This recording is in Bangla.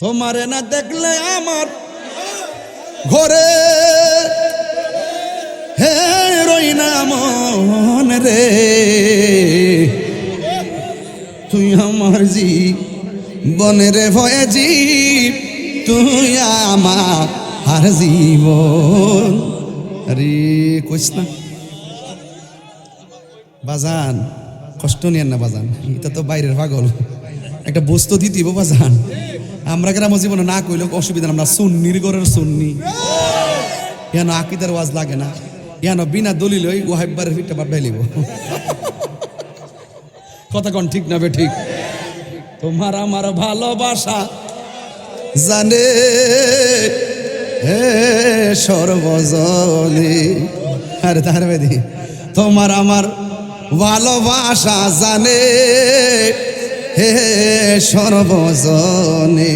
তোমারে না দেখলে আমার ঘরে হে রই না মন রে, তুই আমার জীবনের ভয়ে জীব, তুই আমার আর জীবন। আরে কইস না বাজান, কষ্ট নিয়েন না বাজান, এটা তো বাইরের পাগল, একটা বস্তু দিতেইব বাজান। আমরা গ্রাম জীবনে না কইলে অসুবিধা, আমরা সুন্নির ঘরের সুন্নি, ইয়ানো আকিদার ওয়াজ লাগে না, ইয়ানো বিনা দলিল ওই ওয়াহিবারের ফিটটা বাপ ঢাইলিব। কথা কোন ঠিক না বে ঠিক? তোমার আমার ভালোবাসা জানে হে সর্বজনে, আরে তার বেদি তোমার আমার ভালোবাসা জানে হে সর্বজনে।